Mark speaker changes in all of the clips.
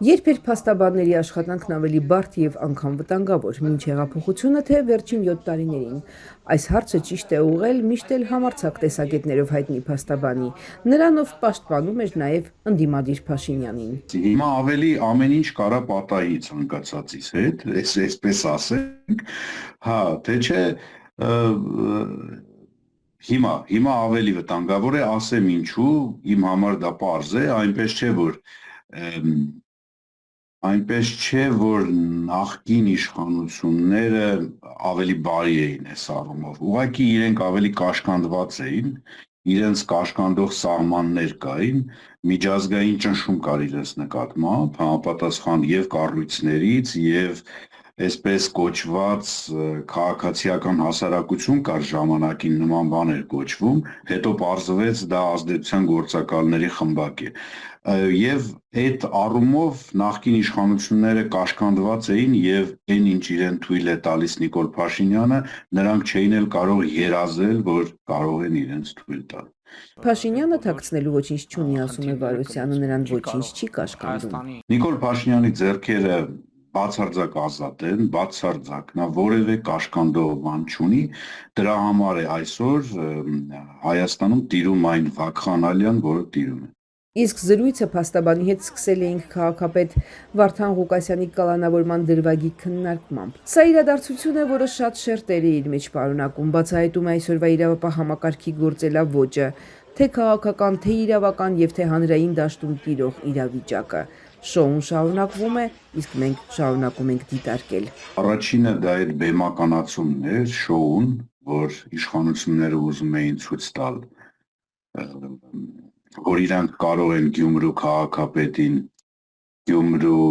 Speaker 1: Երբ էր փաստաբանների աշխատանքն ավելի բարդ եւ անգամ վտանգավոր, մինչ հեղափոխությունը թե վերջին 7 տարիներին։ Այս հարցը ճիշտ է ուղղել միշտ էլ համարձակ տեսակետներով հայտնի փաստաբանի, նրանով պաշտպանում էր նաեւ ընդդիմադիր Փաշինյանին։
Speaker 2: Հիմա ավելի ամեն ինչ կարա պատահի ցանկացածից հետ, այսպես ասենք, հա, թե չէ հիմա ավելի վտանգավոր է, ասեմ ինչու, իմ համար դա պարզ է, այնպես չէ, որ նախկին իշխանությունները ավելի բարի էին այս առումով, ուղղակի իրենք ավելի կաշկանդված էին, իրենց կաշկանդող սահմաններ կային, միջազգային ճնշում կար իրենց նկատմամբ, համապատասխան եւ կառույցներից եւ այսպես կոչված քաղաքացիական հասարակություն կար ժամանակին նման բան էր կոչվում, հետո պարզվեց դա ազդեցության գործակալների խմբակ է։ Եվ այդ առումով նախկին իշխանությունները կաշկանդված էին եւ այն ինչ իրեն թույլ է տալիս Նիկոլ Փաշինյանը, նրանք չէին էլ կարող երազել, որ կարող են իրենց թույլ տալ։
Speaker 1: Փաշինյանը թաքցնելու ոչինչ չունի, ասում է Վարոսյանը, նրան ոչինչ չի կաշկանդում։
Speaker 2: Նիկոլ Փաշինյանի ձեռքերը բացարձակ ազատ են, բացարձակ, նա որևէ կաշկանդող բան չունի, դրա համար է այսօր Հայաստանում տիրում այն վակխանալիան, որը տիրում է։
Speaker 1: Իսկ զրույցը փաստաբանի հետ սկսել էինք քաղաքապետ Վարդան Ղուկասյանի կալանավորման դրվագի քննարկմամբ։ Սա իրադարձություն է, որը շատ շերտեր է իր մեջ պարունակում, բացահայտում է այսօրվա իրավապահ համակարգի գործելավոճը, թե քաղաքական, թե իրավական եւ թե հանրային դաշտում տիրող իրավիճակը։ Շոուն շարունակվում է, իսկ մենք շարունակում ենք դիտարկել։
Speaker 2: Առաջինը դա այդ բեմականացումն էր, շոուն, որ իշխանությունները ուզում էին ցույց տալ, որ իրանք կարող են Գյումրու քաղաքապետին Գյումրու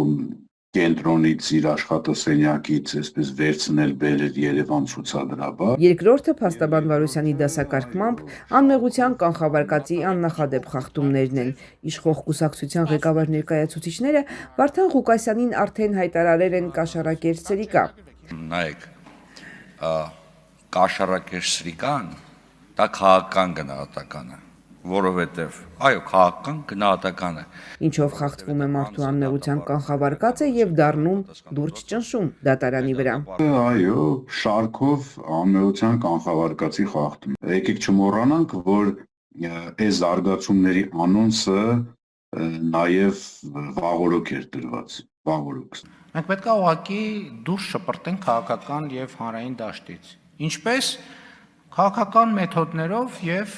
Speaker 2: կենտրոնից իր աշխատասենյակից այսպես վերցնել բերել Երևան ցուցադրաբար։
Speaker 1: Երկրորդը փաստաբան Վարոսյանի դասակարգմամբ անմեղության կանխավարկածի աննախադեպ խախտումներն են։ Իշխող կուսակցության ղեկավար ներկայացուցիչները Վարդան Ղուկասյանին արդեն հայտարարել են կաշառակեր սրիկա։
Speaker 3: Նայեք, կաշառակեր սրիկան դա քաղաքական գնահատական է, որովհետև այո, քաղաքական գնահատական է։
Speaker 1: Ինչով խախտվում է մարդու անմեղության կանխավարկածը եւ դառնում լուրջ ճնշում դատարանի վրա։
Speaker 2: Այո, շարքով անմեղության կանխավարկածի խախտում։ Եկեք չմոռանանք, որ այս զարգացումների անոնսը նաեւ վաղօրոք էր տրված, վաղօրոք։
Speaker 4: Մենք պետք է ուղղակի դուրս շպրտենք քաղաքական եւ հանրային դաշտից։ Ինչպես քաղաքական մեթոդներով եւ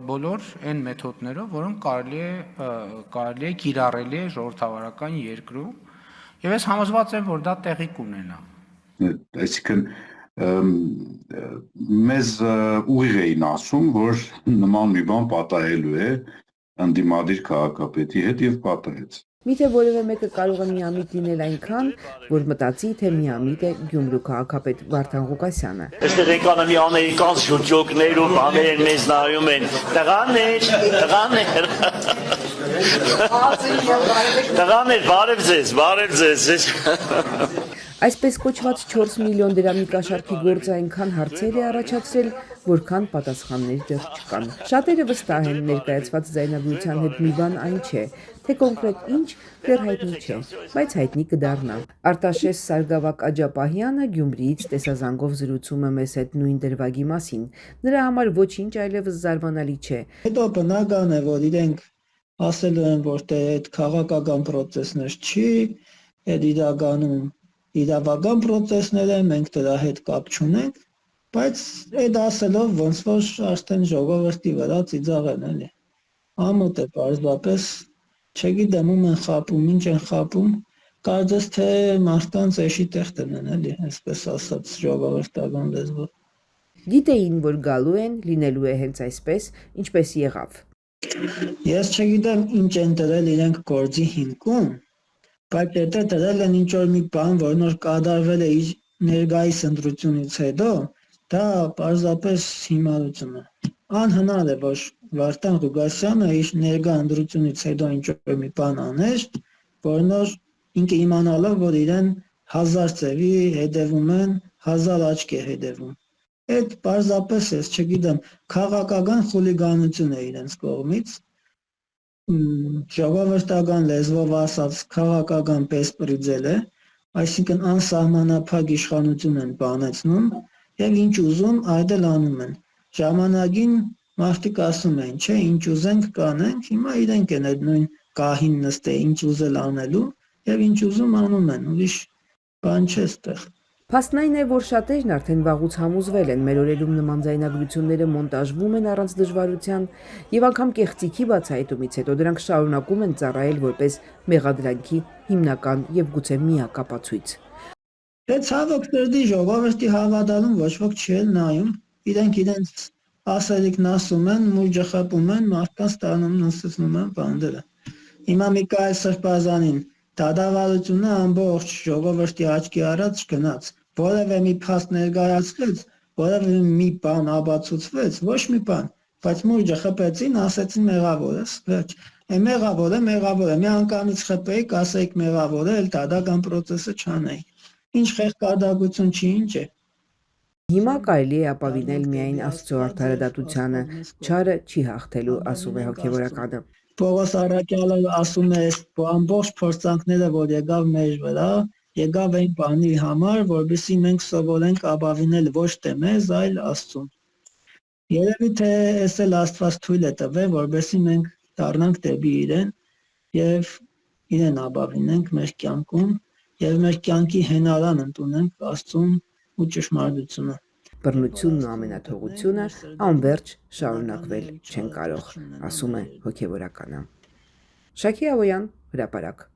Speaker 4: բոլոր այն մեթոդներով, որոնք կարելի է կիրառելի է ժողովրդավարական երկրում, եւ ես համոզված եմ, որ դա տեղի կունենա։
Speaker 2: Այսինքն մեզ ուղիղ էին ասում, որ նման մի բան պատահելու է ընդդիմադիր քաղաքապետի հետ եւ պատահեց։
Speaker 1: Միթե որևէ մեկը կարող է միամիտ լինել այնքան, որ մտածի, թե միամիտ է Գյումրու քաղաքապետ Վարդան Ղուկասյանը։
Speaker 5: Այստեղ եկան մի ամերիկան շուրջոկներ ու բաներ մեզ նայում են։ Տղաներ, բարև ձեզ։
Speaker 1: Այսպես կոչված 4 միլիոն դրամի կաշառքի գործը այնքան հարցեր է առաջացրել, որքան պատասխաններ դեռ չկան։ Շատերը վստահ են ներկայացված ձայնագրության հետ մի բան այն չէ, թե կոնկրետ ինչ դեռ հայտնի չէ, բայց հայտնի կդառնա։ Արտաշես Սարգսակ Աջապահյանը Գյումրիից տեսազանգով զրուցում է մեզ հետ նույն դրվագի մասին։ Նրա համար ոչինչ այլևս զարմանալի չէ։
Speaker 6: Հետո բնական է, որ իրենք ասելու են, որ դե այդ քաղաքական process-ներ չի, այդ իրավական process-ներ են, մենք դրա հետ կապ չունենք, բայց այդ ասելով ոնց որ արդեն ժողովրդի վրա ծիծաղ են էլի։ Ամոթ է պարզապես, չգիտեմ ում են խապում, ինչ են խապում, կարծես թե մարդկանց էշի տեղ տնեն էլի, այսպես ասած ժողովրդական լեզվով։
Speaker 1: Գիտեին, որ գալու են, լինելու է հենց այսպես, ինչպես եղավ։
Speaker 6: Ես չգիտեմ ինչ են դրել իրենք գործի հիմքում, բայց եթե դրել են ինչ-որ մի բան, որ նոր կատարվել է իր ներկայիս ընտրությունից հետո, դա պարզապես հիմարություն է։ Անհնար է, որ Վարդան Ղուկասյանը իր ներկա ընտրությունից հետո ինչ-որ մի բան աներ, որ նոր ինքը իմանալով, որ իրեն 1000 ծևի հետևում են, 1000 աչք է հետևում։ Այդ պարզապես ես չգիտեմ, քաղաքական խուլիգանություն է իրենց կողմից, ժողովրդական լեզվով ասած քաղաքական պեսպրիձել է, այսինքն անսահմանափակ իշխանություն են բանեցնում եւ ինչ ուզում այդ էլ անում են։ Ժամանակին մարդիկ ասում էին, չէ, ինչ ուզենք կանենք, հիմա իրենք են այդ նույն կահին նստե ինչ ուզել անելու եւ ինչ ուզում անում են, ուրիշ բան չէ ստեղ։
Speaker 1: Փաստն այն է, որ շատերն արդեն վաղուց համոզվել են, մեր օրերում նման ձայնագրությունները մոնտաժվում են առանց դժվարության եւ անգամ կեղծիքի բացահայտումից հետո դրանք շարունակում են ծառայել որպես մեղադրանքի հիմնական եւ գուցե միակ ապացույց։
Speaker 6: Դե ցավոք սրտի ժողովրդի հավատալուն ոչ ոք չի էլ նայում, իրենց ասելիքն ասում են, մուրճը խփում են, մարդկանց տանում նստեցնում են բանդերը։ Հիմա Միքայել Սրբազանին դատավարությունը ամբողջ ժողովրդի աչքի առաջ գնաց, որևէ մի փաստ ներկայացվեց, որևէ մի բան ապացուցվեց, ոչ մի բան, բայց մուրճը խփեցին, ասեցին մեղավոր ես, վերջ։ Մեղավոր է, մի անգամից խփեիք, ասեիք մեղավոր է, էլ դատական process-ը չանեի։ Ինչ խեղկարդակություն չի, ինչ է։
Speaker 1: Հիմա կարելի է ապավինել միայն Աստծո արդարադատությանը, չարը չի հաղթելու, ասում է հոգևորականը։
Speaker 6: Պողոս Առաքյալը ասում է, ամբողջ փորձանքները, որ եկավ մեր վրա, եկավ այն բանի համար, որովհետեւ մենք սովորենք ապավինել ոչ թե մեզ, այլ Աստծուն։ Երևի թե էս էլ Աստված թույլ է տվել, որովհետեւ մենք դառնանք դեպի իրեն եւ իրեն ապավինենք մեր կյանքում եւ մեր կյանքի հենարան ընդունենք Աստծուն ու ճշմարտությունը։
Speaker 1: Բռնությունն ու ամենաթողությունը անվերջ շարունակվել չեն կարող, ասում է հոգևորականը։ Շակի Ավոյան, հրապարակ։